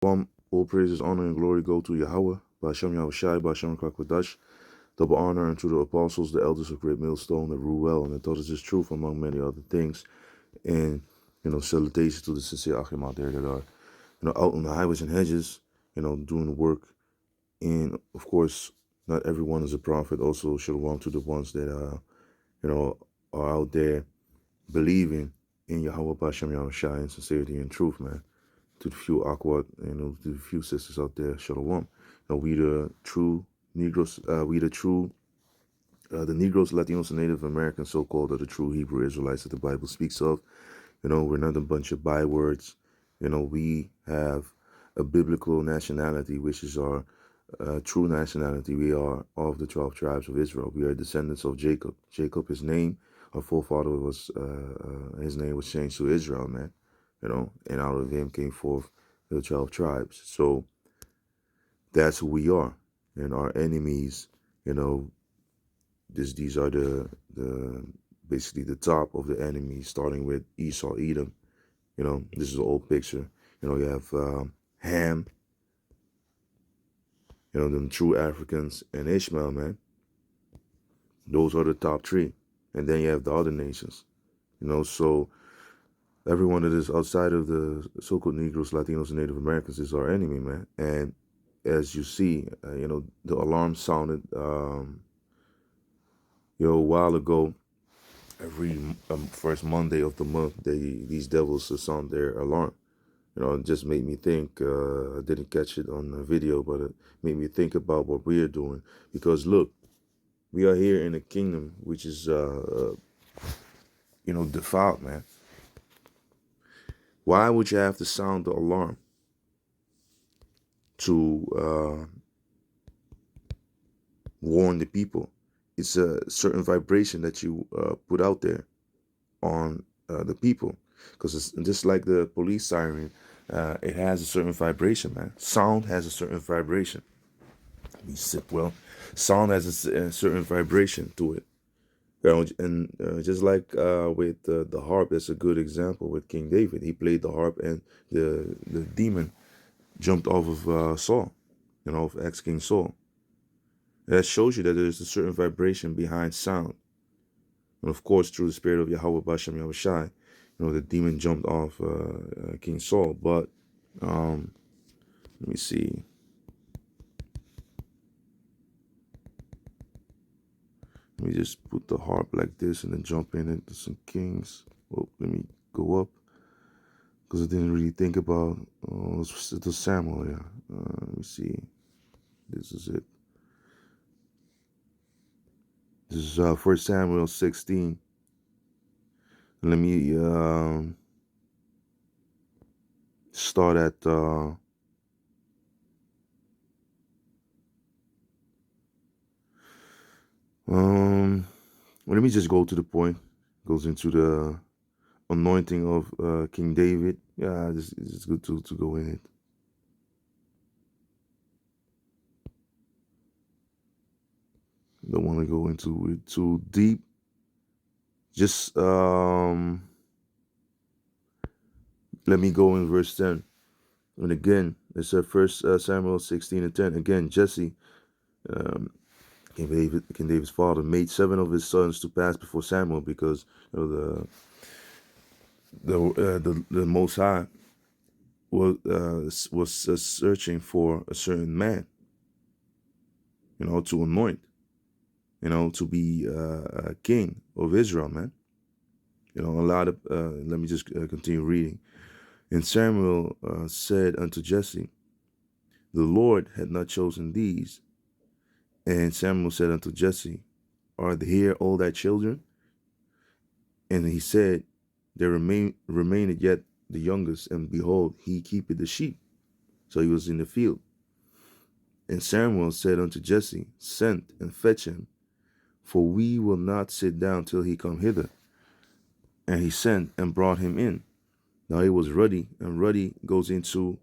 All praises, honor, and glory go to Yahweh, Ba'ashem Yahushai, Ba'ashem Kakwadash. Double honor unto the apostles, the elders of Great Millstone, that rule well and that taught us His truth, among many other things. And, salutations to the sincere Achim out there that are, out on the highways and hedges, doing the work. And, of course, not everyone is a prophet. Also, shalom to the ones that, are out there believing in Yahweh, Ba'ashem Yahushai, in sincerity and truth, man. To the few Aquat, to the few sisters out there, shalom. We the true Negroes, the Negroes, Latinos, and Native Americans, so-called, are the true Hebrew Israelites that the Bible speaks of. We're not a bunch of bywords. We have a biblical nationality, which is our true nationality. We are of the 12 tribes of Israel. We are descendants of Jacob. Jacob, his name, our forefather was, his name was changed to Israel, man. And out of him came forth the 12 tribes. So that's who we are. And our enemies, these are the basically the top of the enemies, starting with Esau, Edom. This is an old picture. You have Ham, them true Africans, and Ishmael, man. Those are the top three. And then you have the other nations. So everyone that is outside of the so-called Negroes, Latinos, and Native Americans is our enemy, man. And as you see, the alarm sounded, a while ago. Every first Monday of the month, these devils sound their alarm. It just made me think. I didn't catch it on the video, but it made me think about what we're doing. Because look, we are here in a kingdom which is, defiled, man. Why would you have to sound the alarm to warn the people? It's a certain vibration that you put out there on the people. Because it's just like the police siren, it has a certain vibration, man. Sound has a certain vibration. Sound has a certain vibration to it. And just like with the harp, that's a good example with King David. He played the harp and the demon jumped off of Saul, of ex-King Saul. That shows you that there's a certain vibration behind sound. And of course, through the spirit of Yahweh Ba'ashem Yahushai, the demon jumped off King Saul. But let me see. Let me just put the harp like this and then jump in into some kings. Well, let me go up because I didn't really think about the Samuel. Yeah. Let me see. This is it. This is 1 Samuel 16. Let me start at let me just go to the point. Goes into the anointing of King David. Yeah, it's good to go in it. Don't want to go into it too deep. Just let me go in verse 10. And again, it said 1 Samuel 16 and 10. Again, Jesse, King David's father, made 7 of his sons to pass before Samuel because the Most High was searching for a certain man, to anoint, to be a king of Israel, man. A lot of, let me just continue reading. And Samuel said unto Jesse, the Lord had not chosen these. And Samuel said unto Jesse, are here all thy children? And he said, there remained yet the youngest, and behold, he keepeth the sheep. So he was in the field. And Samuel said unto Jesse, send and fetch him, for we will not sit down till he come hither. And he sent and brought him in. Now he was ruddy, and ruddy goes into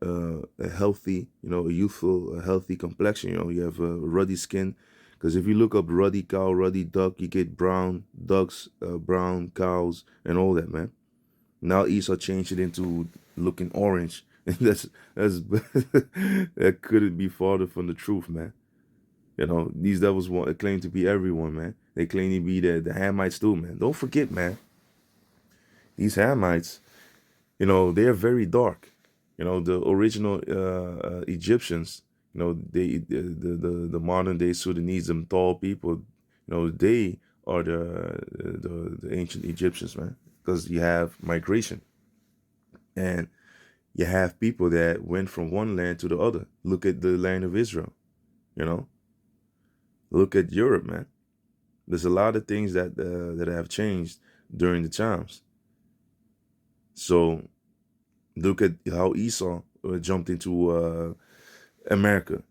a healthy, a youthful, a healthy complexion. You have a ruddy skin. Because if you look up ruddy cow, ruddy duck, you get brown ducks, brown cows, and all that, man. Now Esau changed it into looking orange, And that's that couldn't be farther from the truth, man. You know, these devils want claim to be everyone, man. They claim to be the Hamites too, man. Don't forget, man. These Hamites, you know, they're very dark. You know, the original Egyptians, you know, the modern day Sudanese, them tall people, you know, they are the ancient Egyptians, man. Because you have migration, and you have people that went from one land to the other. Look at the land of Israel, you know. Look at Europe, man. There's a lot of things that have changed during the times. So look at how Esau jumped into America.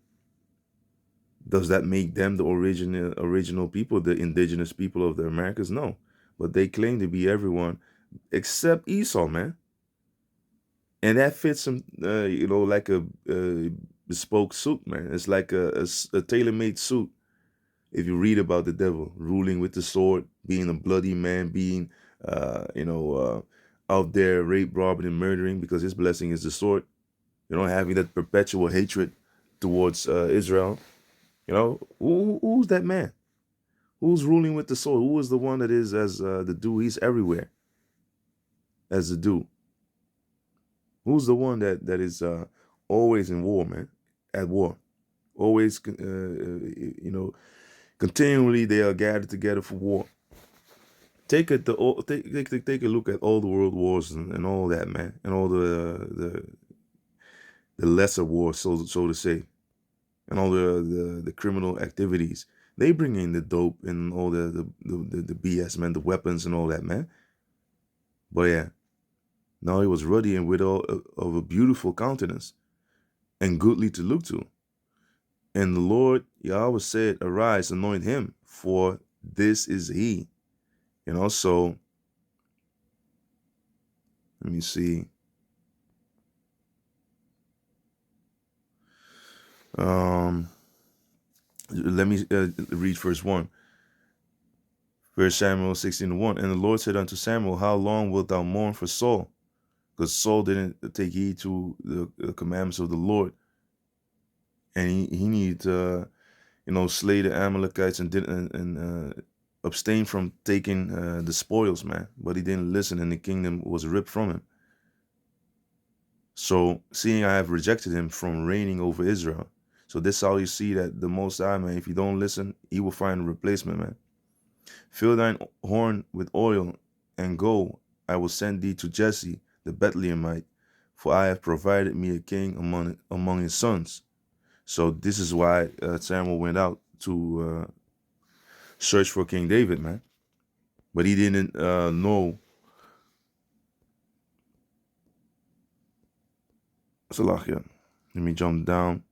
Does that make them the original people, the indigenous people of the Americas? No, but they claim to be everyone except Esau, man. And that fits them, you know, like a bespoke suit, man. It's like a tailor-made suit. If you read about the devil ruling with the sword, being a bloody man, being, out there rape, robbing, and murdering, because his blessing is the sword. You know, having that perpetual hatred towards Israel. You know, who's that man? Who's ruling with the sword? Who is the one that is as the dude? He's everywhere as the dude. Who's the one that is always in war, man? At war, always, continually they are gathered together for war. Take a look at all the world wars and all that, man, and all the lesser wars, so to say, and all the criminal activities. They bring in the dope and all the BS, man, the weapons and all that, man. But yeah, now he was ruddy and with all of a beautiful countenance and goodly to look to. And the Lord Yahweh said, "Arise, anoint him, for this is he." You know, so let me see. Let me read verse 1. First Samuel 16:1. And the Lord said unto Samuel, How long wilt thou mourn for Saul? Because Saul didn't take heed to the commandments of the Lord. And he needed to, slay the Amalekites and abstain from taking the spoils, man. But he didn't listen, and the kingdom was ripped from him. So, seeing I have rejected him from reigning over Israel. So this is how you see that the Most High, man, if you don't listen, he will find a replacement, man. Fill thine horn with oil, and go. I will send thee to Jesse, the Bethlehemite, for I have provided me a king among his sons. So this is why Samuel went out to search for King David, man. But he didn't know. Salachia. Let me jump down.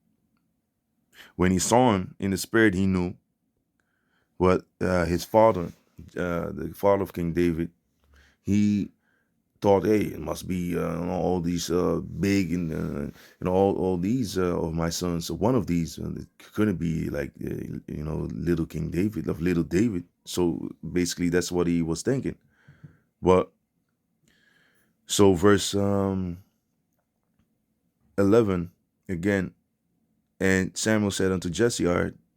When he saw him in the spirit, he knew. But his father, the father of King David, he thought, hey, it must be all these big and all these of my sons. So one of these couldn't be like little King David of little David. So basically, that's what he was thinking. But so verse 11 again, and Samuel said unto Jesse,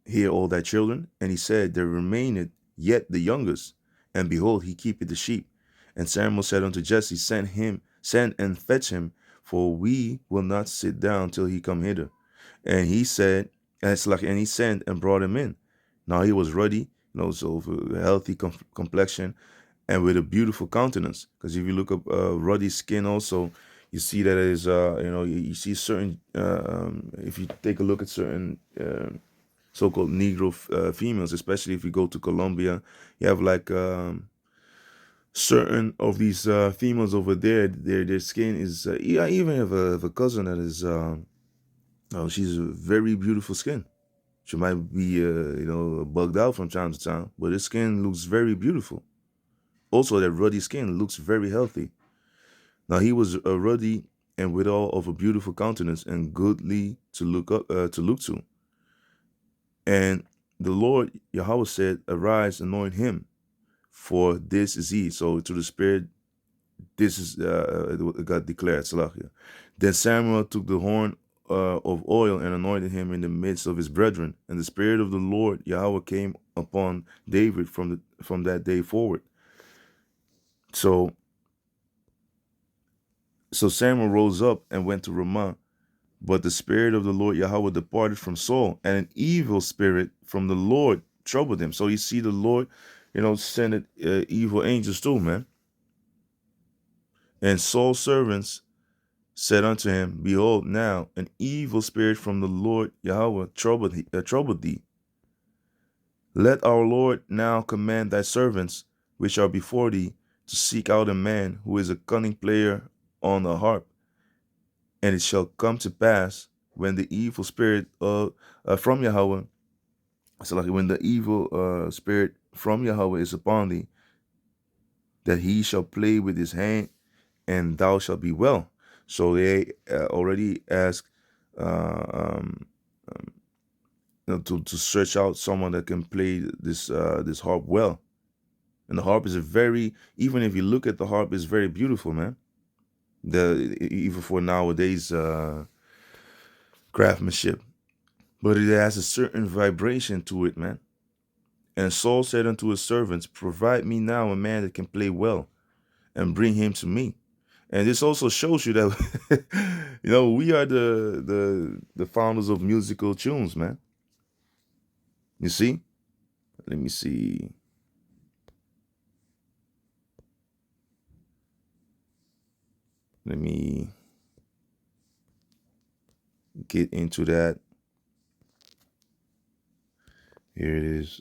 hear all thy children, and he said, there remaineth yet the youngest, and behold, he keepeth the sheep. And Samuel said unto Jesse, send and fetch him, for we will not sit down till he come hither. And he said, and he sent and brought him in. Now he was ruddy, so a healthy complexion, and with a beautiful countenance. Because if you look up ruddy skin, also you see that it is, you see certain. If you take a look at certain so-called Negro females, especially if you go to Colombia, you have like. Certain of these females over there, their skin is. I even have a cousin that is. She's a very beautiful skin. She might be, bugged out from time to time, but her skin looks very beautiful. Also, that ruddy skin looks very healthy. Now he was ruddy and withal of a beautiful countenance and goodly to look to. And the Lord Yahweh said, "Arise, anoint him, for this is he." So to the spirit, This is God declared, Salahia. Then Samuel took the horn of oil and anointed him in the midst of his brethren, and the Spirit of the Lord Yahweh came upon David from that day forward. So Samuel rose up and went to Ramah, but the Spirit of the Lord Yahweh departed from Saul, and an evil spirit from the Lord troubled him. So you see the Lord, sent evil angels too, man. And Saul's servants said unto him, Behold, now an evil spirit from the Lord Yahweh troubled thee. Let our Lord now command thy servants, which are before thee, to seek out a man who is a cunning player on the harp. And it shall come to pass when the evil spirit from Yahweh, so like when the evil spirit from Yahweh is upon thee, that he shall play with his hand, and thou shalt be well. So they already asked to search out someone that can play this harp well. And the harp is even if you look at the harp, it's very beautiful, man. Even for nowadays craftsmanship, but it has a certain vibration to it, man. And Saul said unto his servants, Provide me now a man that can play well, and bring him to me. And this also shows you that we are the founders of musical tunes, man. You see? Let me see. Let me get into that. Here it is.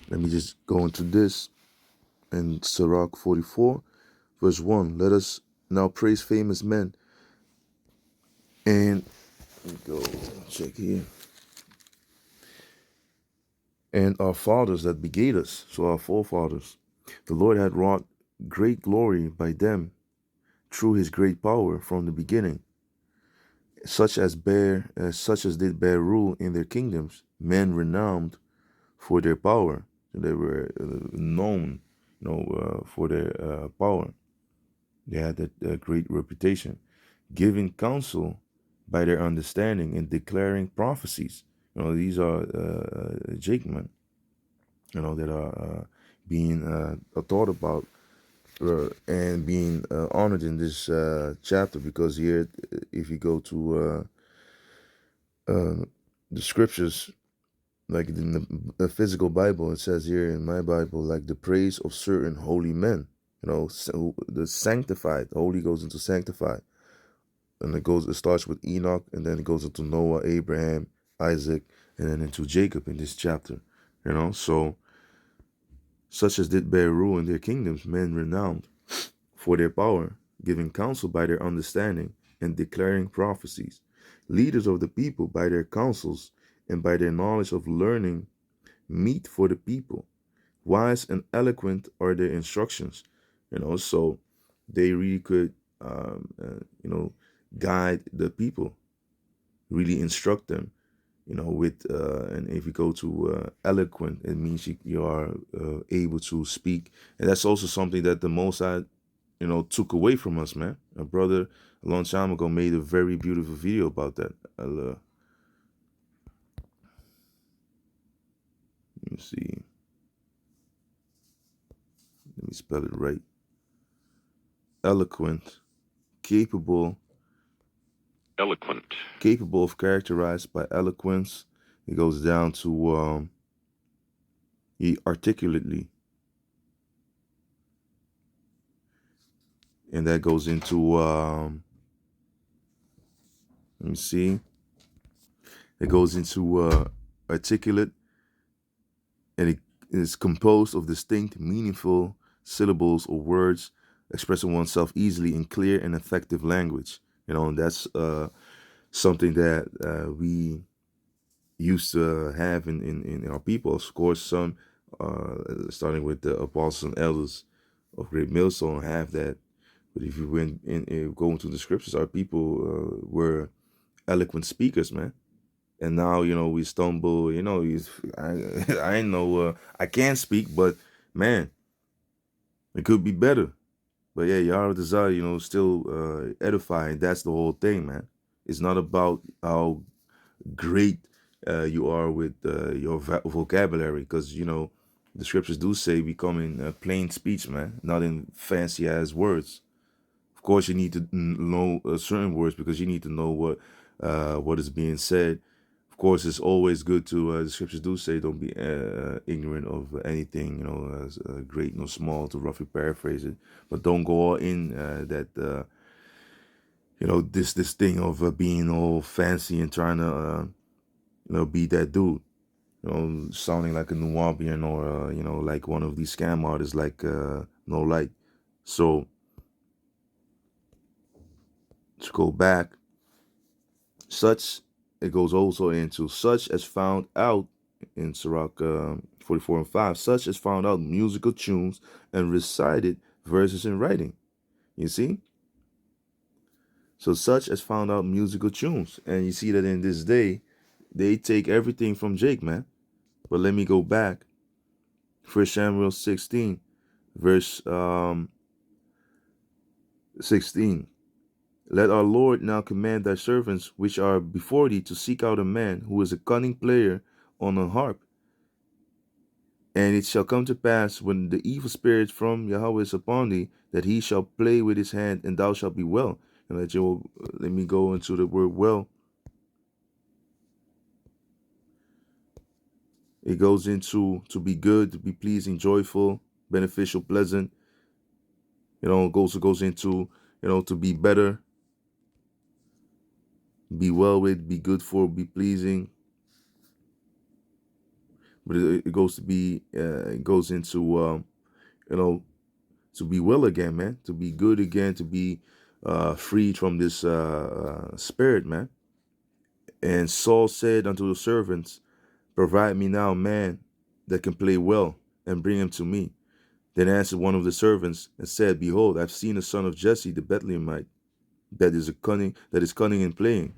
Let me just go into this. In Sirach 44, verse 1. Let us now praise famous men. And let me go check here. And our fathers that begat us, so our forefathers. The Lord had wrought great glory by them through his great power from the beginning, such as did bear rule in their kingdoms, men renowned for their power. They were known, for their power. They had that great reputation, giving counsel by their understanding and declaring prophecies. These are Jacob, that are being thought about and being honored in this chapter, because here, if you go to the scriptures, like in the physical Bible, it says here in my Bible, like the praise of certain holy men, so the sanctified, the holy goes into sanctified. And it starts with Enoch, and then it goes into Noah, Abraham, Isaac, and then into Jacob in this chapter. So such as did bear rule in their kingdoms, men renowned for their power, giving counsel by their understanding, and declaring prophecies. Leaders of the people by their counsels and by their knowledge of learning, meet for the people. Wise and eloquent are their instructions. So they really could, guide the people, really instruct them, with, and if you go to eloquent, it means you are able to speak. And that's also something that the Mossad, took away from us, man. A brother a long time ago made a very beautiful video about that. Let me see. Let me spell it right. Eloquent, capable of characterized by eloquence. It goes down to articulately, and that goes into let me see. It goes into articulate, and it is composed of distinct, meaningful syllables or words, expressing oneself easily in clear and effective language. And that's something that we used to have in our people. Of course, some, starting with the apostles and elders of Great Millstone, have that. But if you went go into the scriptures, our people were eloquent speakers, man. And now, we stumble. I know I can't speak, but Man, it could be better. But yeah, Yahweh desire, still edifying. That's the whole thing, man. It's not about how great you are with your vocabulary, because the scriptures do say become in plain speech, man, not in fancy ass words. Of course, you need to know certain words because you need to know what is being said. Of course, it's always good to. The scriptures do say, "Don't be ignorant of anything, as great nor small." To roughly paraphrase it, but don't go all in that. This thing of being all fancy and trying to be that dude. Sounding like a Nubian or like one of these scam artists like No Light. So to go back, such it goes also into such as found out in Sirach 44 and 5, such as found out musical tunes and recited verses in writing. You see? So such as found out musical tunes. And you see that in this day, they take everything from Jake, man. But let me go back. 1 Samuel 16, verse 16. Let our Lord now command thy servants which are before thee to seek out a man who is a cunning player on a harp. And it shall come to pass when the evil spirit from Yahweh is upon thee, that he shall play with his hand, and thou shalt be well. And let me go into the word well. It goes into to be good, to be pleasing, joyful, beneficial, pleasant. It goes into, to be better, be well with, be good for, be pleasing. But it goes to be, it goes into, to be well again, man, to be good again, to be freed from this spirit, man. And Saul said unto the servants, provide me now a man that can play well, and bring him to me. Then answered one of the servants and said, behold, I've seen a son of Jesse the Bethlehemite, that is cunning in playing,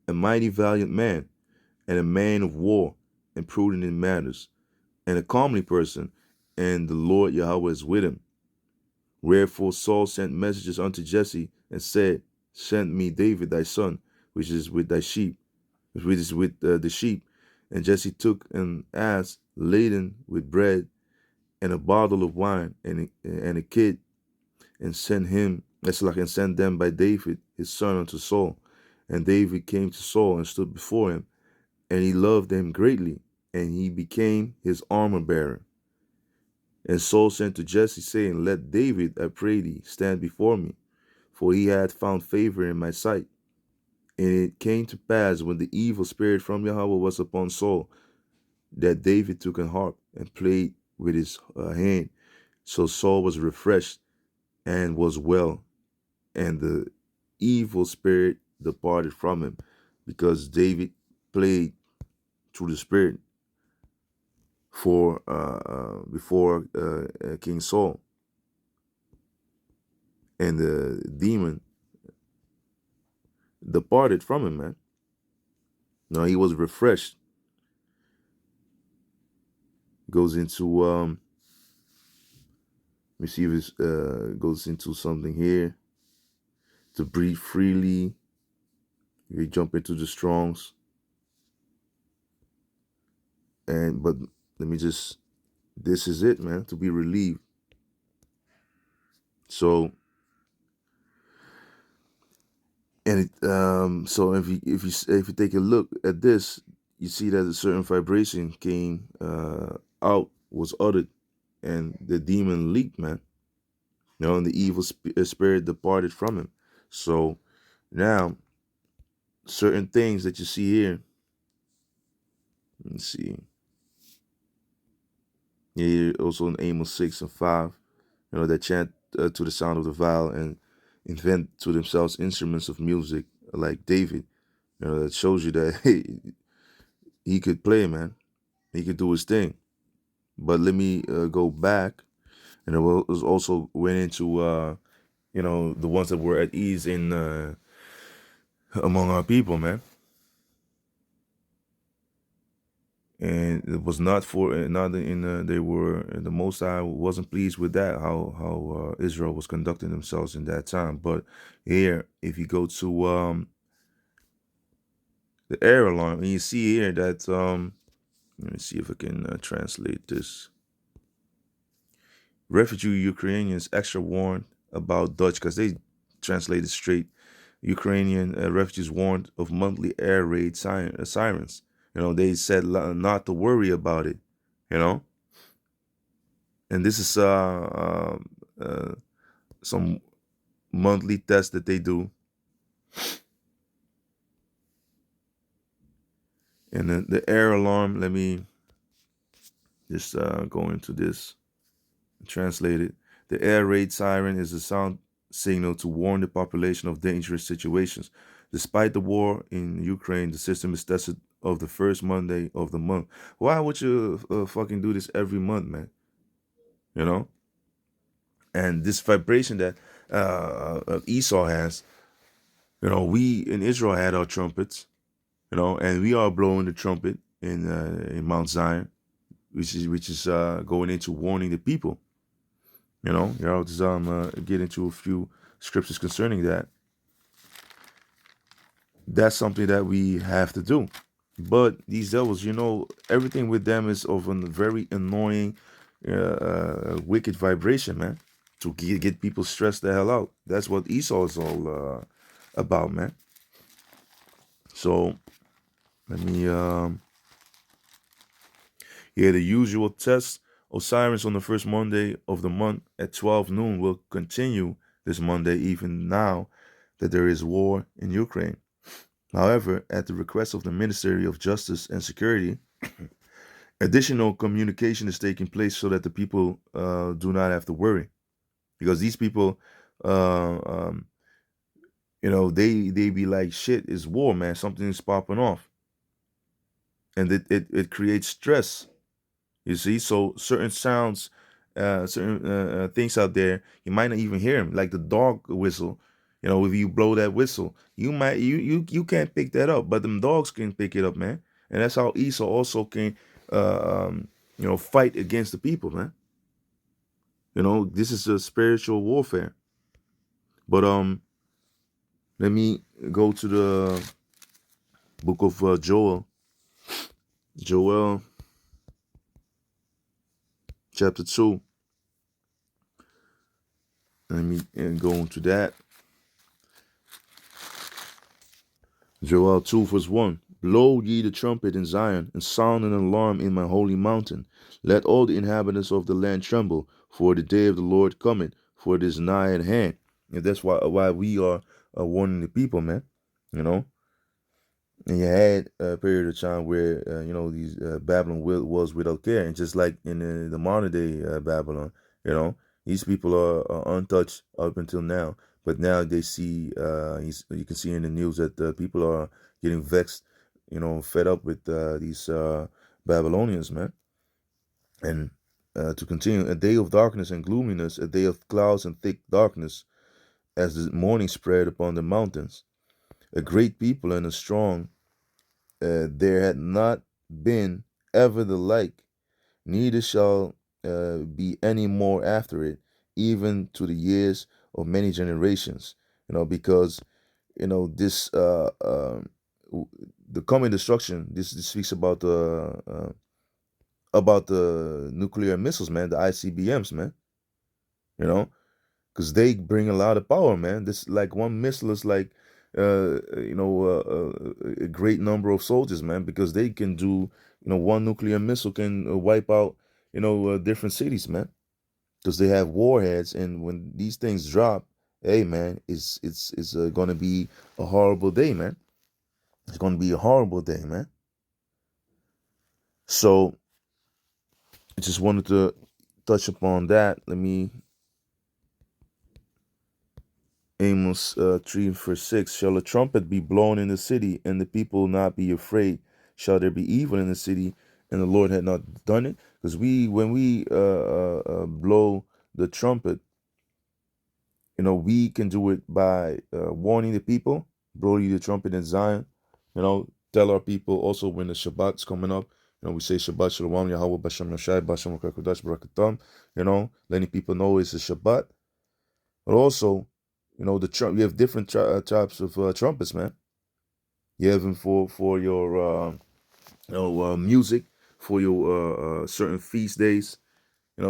a mighty valiant man, and a man of war, and prudent in matters, and a comely person, and the Lord Yahweh is with him. Wherefore Saul sent messages unto Jesse, and said, send me David thy son, which is with thy sheep, which is with the sheep. And Jesse took an ass laden with bread, and a bottle of wine, and a kid, and sent them by David his son unto Saul. And David came to Saul and stood before him, and he loved him greatly, and he became his armor bearer. And Saul sent to Jesse, saying, let David, I pray thee, stand before me, for he hath found favor in my sight. And it came to pass, when the evil spirit from Yahweh was upon Saul, that David took an harp and played with his hand. So Saul was refreshed and was well, and the evil spirit departed from him, because David played through the spirit before King Saul, and the demon departed from him, man. No, he was refreshed. Goes into let me see if it goes into something here. To breathe freely. We jump into the Strongs. But let me just, this is it, man, to be relieved. So, and so if you take a look at this, you see that a certain vibration came out, was uttered, and the demon leaped, man. And the evil spirit departed from him. So now, certain things that you see here. Let's see. Yeah, also in Amos 6 and 5, that chant to the sound of the viol and invent to themselves instruments of music like David. That shows you that he could play, man. He could do his thing. But let me go back, and it was also went into the ones that were at ease in among our people, man. and it was not for not in they were the Most High wasn't pleased with that how Israel was conducting themselves in that time. But here, if you go to the air alarm, and you see here that let me see if I can translate this. Refugee Ukrainians extra warned about Dutch, because they translated straight. Ukrainian refugees warned of monthly air raid sirens. They said not to worry about it. You know, and this is some monthly tests that they do. And the air alarm, let me just go into this and translate it. The air raid siren is a sound signal to warn the population of dangerous situations. Despite the war in Ukraine, the system is tested of the first Monday of the month. Why would you fucking do this every month, man? You know? And this vibration that Esau has, we in Israel had our trumpets, and we are blowing the trumpet in Mount Zion, which is going into warning the people. I'll just get into a few scriptures concerning that. That's something that we have to do. But these devils, everything with them is of a very annoying, wicked vibration, man. To get people stressed the hell out. That's what Esau is all about, man. So let me the usual test of sirens on the first Monday of the month at 12 noon will continue this Monday, even now that there is war in Ukraine. However, at the request of the Ministry of Justice and Security, additional communication is taking place so that the people do not have to worry, because these people, they be like, shit, it's war, man. Something is popping off, and it creates stress. You see, so certain sounds, certain things out there, you might not even hear them, like the dog whistle. If you blow that whistle, you can't pick that up, but them dogs can pick it up, man. And that's how Esau also can, fight against the people, man. This is a spiritual warfare. But let me go to the book of Joel. Joel, chapter 2. Let me go into that. Joel 2 verse 1. Blow ye the trumpet in Zion, and sound an alarm in my holy mountain. Let all the inhabitants of the land tremble, for the day of the Lord cometh, for it is nigh at hand. And that's why we are warning the people, man. And you had a period of time where these Babylon was without care, and just like in the modern day Babylon, these people are untouched up until now. But now they see, you can see in the news that people are getting vexed, fed up with these Babylonians, man. And to continue, a day of darkness and gloominess, a day of clouds and thick darkness, as the morning spread upon the mountains. A great people and a strong, there had not been ever the like, neither shall be any more after it, even to the years of many generations. Because this the coming destruction. This speaks about the nuclear missiles, man, the ICBMs, man. Because they bring a lot of power, man. This, like, one missile is like a great number of soldiers, man, because they can do, one nuclear missile can wipe out different cities, man, because they have warheads. And when these things drop, hey, man, it's gonna be a horrible day, man. It's gonna be a horrible day, man. So I just wanted to touch upon that. Let me, Amos 3 verse 6. Shall a trumpet be blown in the city, and the people not be afraid? Shall there be evil in the city, and the Lord had not done it? Because when we blow the trumpet, we can do it by warning the people. Blow you the trumpet in Zion. Tell our people also when the Shabbat's coming up. We say Shabbat Shalom, Yahweh Bashem Yashai, Bashem Rakakudash, Barakatam, letting people know it's a Shabbat. But also, you have different types of trumpets, man. You have them for your music, for your certain feast days,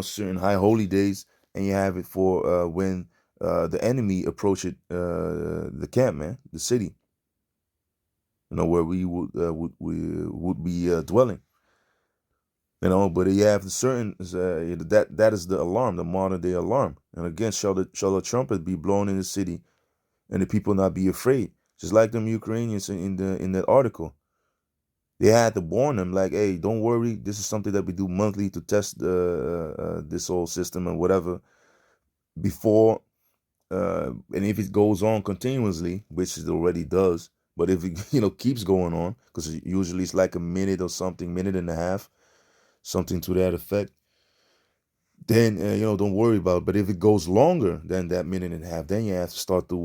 certain high holy days, and you have it for when the enemy approach the camp, man, the city, where we would be dwelling. But you have the certain that is the alarm, the modern day alarm. And again, shall a trumpet be blown in the city, and the people not be afraid? Just like them Ukrainians in that article, they had to warn them, like, hey, don't worry, this is something that we do monthly to test this whole system and whatever before. And if it goes on continuously, which it already does, but if it keeps going on, because usually it's like a minute or something, minute and a half, something to that effect, then don't worry about it. But if it goes longer than that minute and a half, then you have to start to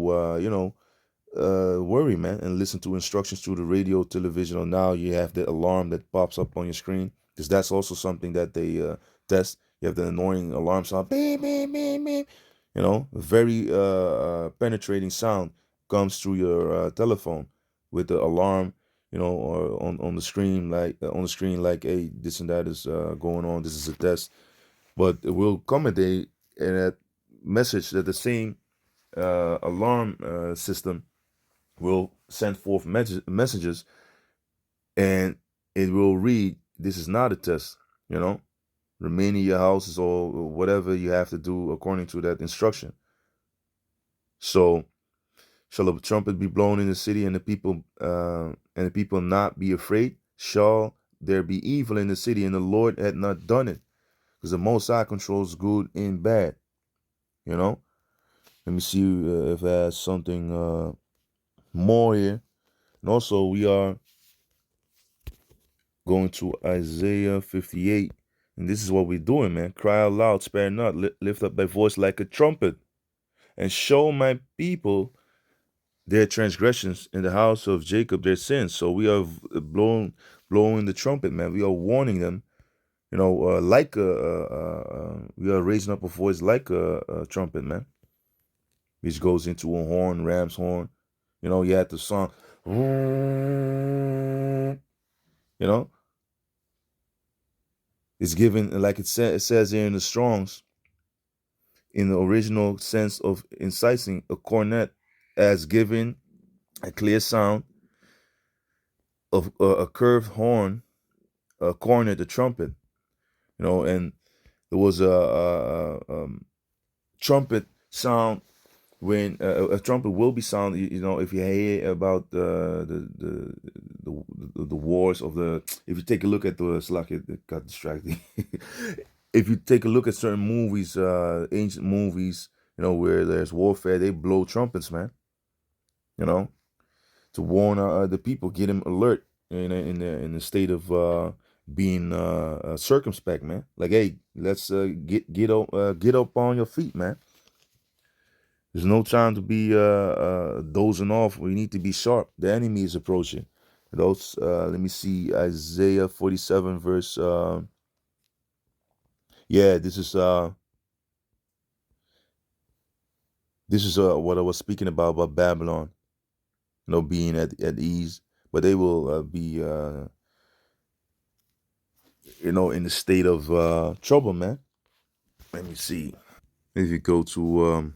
worry, man, and listen to instructions through the radio, television, or now you have the alarm that pops up on your screen, because that's also something that they test. You have the annoying alarm sound, beep, beep, beep, beep. A very penetrating sound comes through your telephone with the alarm, or on the screen, like, hey, this and that is going on. This is a test. But it will come a day and that message, that the same alarm system will send forth messages, and it will read, this is not a test, remain in your houses, or whatever you have to do according to that instruction. So shall a trumpet be blown in the city, and the people not be afraid? Shall there be evil in the city, and the Lord had not done it? Because the Most High controls good and bad. Let me see if I have something more here. And also, we are going to Isaiah 58. And this is what we're doing, man. Cry out loud, spare not, lift up thy voice like a trumpet, and show my people their transgressions, in the house of Jacob their sins. So we are blowing the trumpet, man. We are warning them, like we are raising up a voice like a trumpet, man, which goes into a horn, ram's horn. You had the song, it's given, like it says here in the Strongs, in the original sense of incising, a cornet, as giving a clear sound of a curved horn, a cornet, a trumpet, and there was a trumpet sound when a trumpet will be sound. If you hear about the wars of the, if you take a look at the Slack, it got distracted. If you take a look at certain movies, ancient movies, where there's warfare, they blow trumpets, man. To warn the people, get them alert in the state of being circumspect, man. Like, hey, let's get up on your feet, man. There's no time to be dozing off. We need to be sharp. The enemy is approaching. Those. Let me see, Isaiah 47 verse. Yeah, this is what I was speaking about Babylon. Being at ease, but they will be in the state of trouble, man. Let me see. If you go to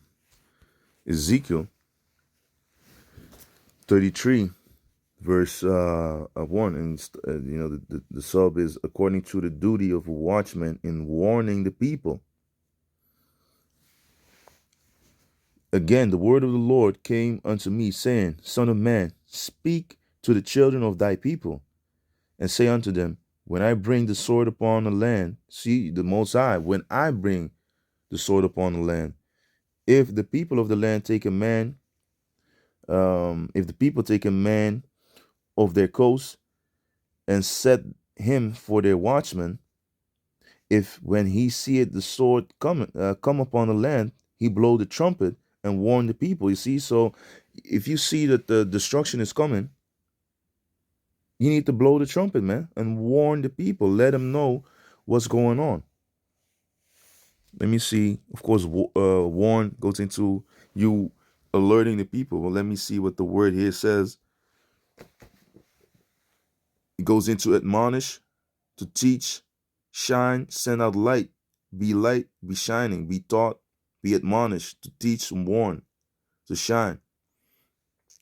Ezekiel 33 verse 1, and the sub is, according to the duty of a watchman in warning the people. Again, the word of the Lord came unto me, saying, Son of man, speak to the children of thy people, and say unto them, when I bring the sword upon the land, see, the Most High, when I bring the sword upon the land, if the people of the land take a man, if the people take a man of their coast and set him for their watchman, if when he seeth the sword come upon the land, he blow the trumpet and warn the people. You see, so if you see that the destruction is coming, You need to blow the trumpet, man, and warn the people. Let them know what's going on. Let me see. Of course, warn goes into you alerting the people. Well, let me see what the word here says. It goes into admonish, to teach, shine, send out light, be shining, be taught, be admonished, to teach and warn, to shine.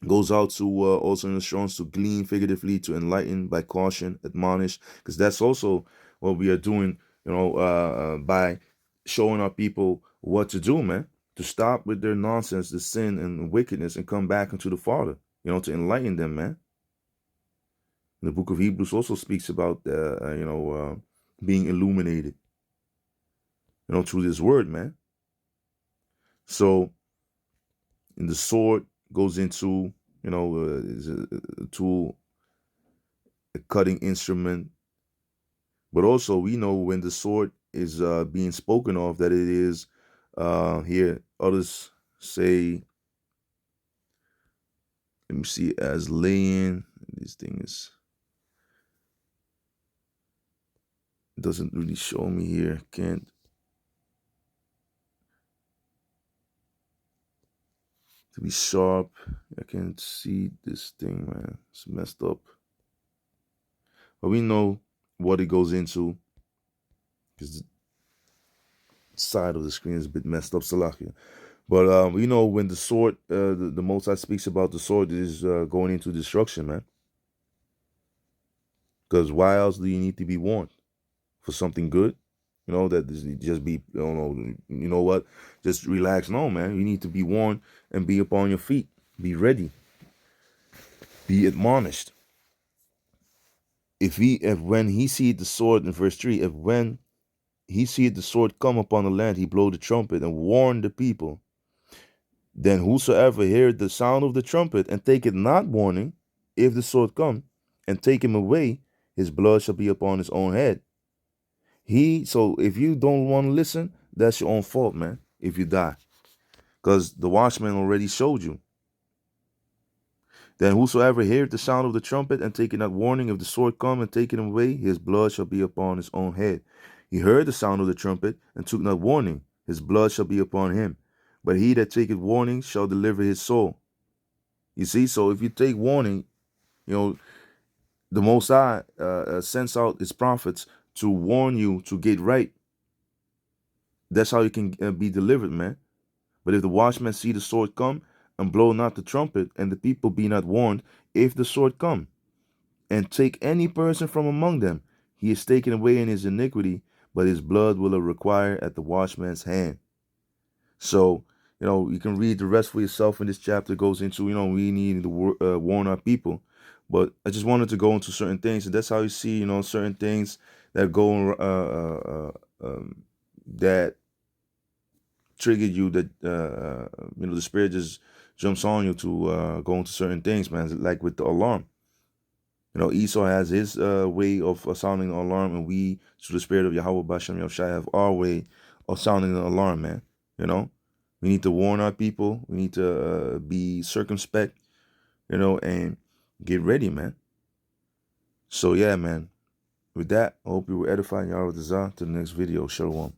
Goes out to also in instructions to glean, figuratively, to enlighten by caution, admonish, because that's also what we are doing, by showing our people what to do, man, to stop with their nonsense, the sin and wickedness, and come back into the Father, to enlighten them, man. And the book of Hebrews also speaks about, being illuminated, through this word, man. So, and the sword goes into, is a tool, a cutting instrument. But also, we know when the sword is being spoken of, that it is here. Others say, let me see, as laying. This thing doesn't really show me here. Can't. To be sharp, I can't see this thing, man. It's messed up. But we know what it goes into, because the side of the screen is a bit messed up, Salakia. But we know when the sword, the Most High speaks about the sword, is going into destruction, man. Because why else do you need to be warned? For something good? That just be, you know what? Just relax. No, man. You need to be warned and be upon your feet. Be ready. Be admonished. If when he see the sword in verse 3, if when he see the sword come upon the land, he blow the trumpet and warn the people. Then whosoever hear the sound of the trumpet and take it not warning, if the sword come and take him away, his blood shall be upon his own head. So if you don't want to listen, that's your own fault, man, if you die. Because the watchman already showed you. Then whosoever heareth the sound of the trumpet and take not warning, if the sword come and take him away, his blood shall be upon his own head. He heard the sound of the trumpet and took not warning, his blood shall be upon him. But he that taketh warning shall deliver his soul. You see, so if you take warning, the Most High sends out his prophets to warn you to get right. That's how you can be delivered, man. But if the watchman see the sword come and blow not the trumpet, and the people be not warned, if the sword come and take any person from among them, he is taken away in his iniquity, but his blood will require at the watchman's hand. So, you can read the rest for yourself in this chapter. It goes into, we need to warn our people. But I just wanted to go into certain things, and that's how you see, certain things that go that triggered you, that the spirit just jumps on you to go into certain things, man. Like with the alarm, Esau has his way of sounding the alarm, and we, through the spirit of Yahweh Bashem Yahushai, have our way of sounding the alarm, man. We need to warn our people. We need to be circumspect, and get ready, man. So yeah, man. With that, I hope you were edifying. Yahweh Dazah. To the next video. Shalom.